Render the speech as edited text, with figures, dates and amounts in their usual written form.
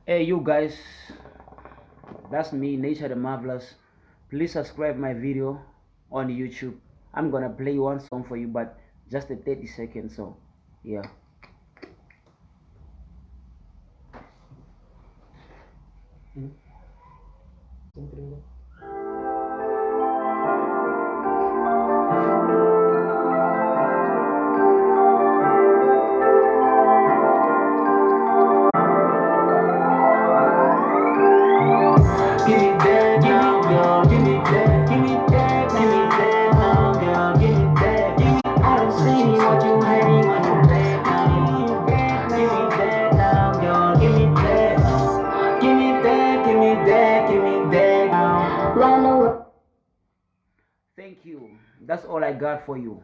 Hey you guys, that's me, Nature the Marvelous. Please subscribe my video on YouTube. I'm gonna play one song for you, but just a 30-second song. Yeah. Give me that now, girl. Give me that. Give me that. Give me that now, girl. Give me that. Give me. I don't see what you hating on your back now. Give me that now, girl. Give me that. Give me that. Give me that. Give me that now. Run away. Thank you. That's all I got for you.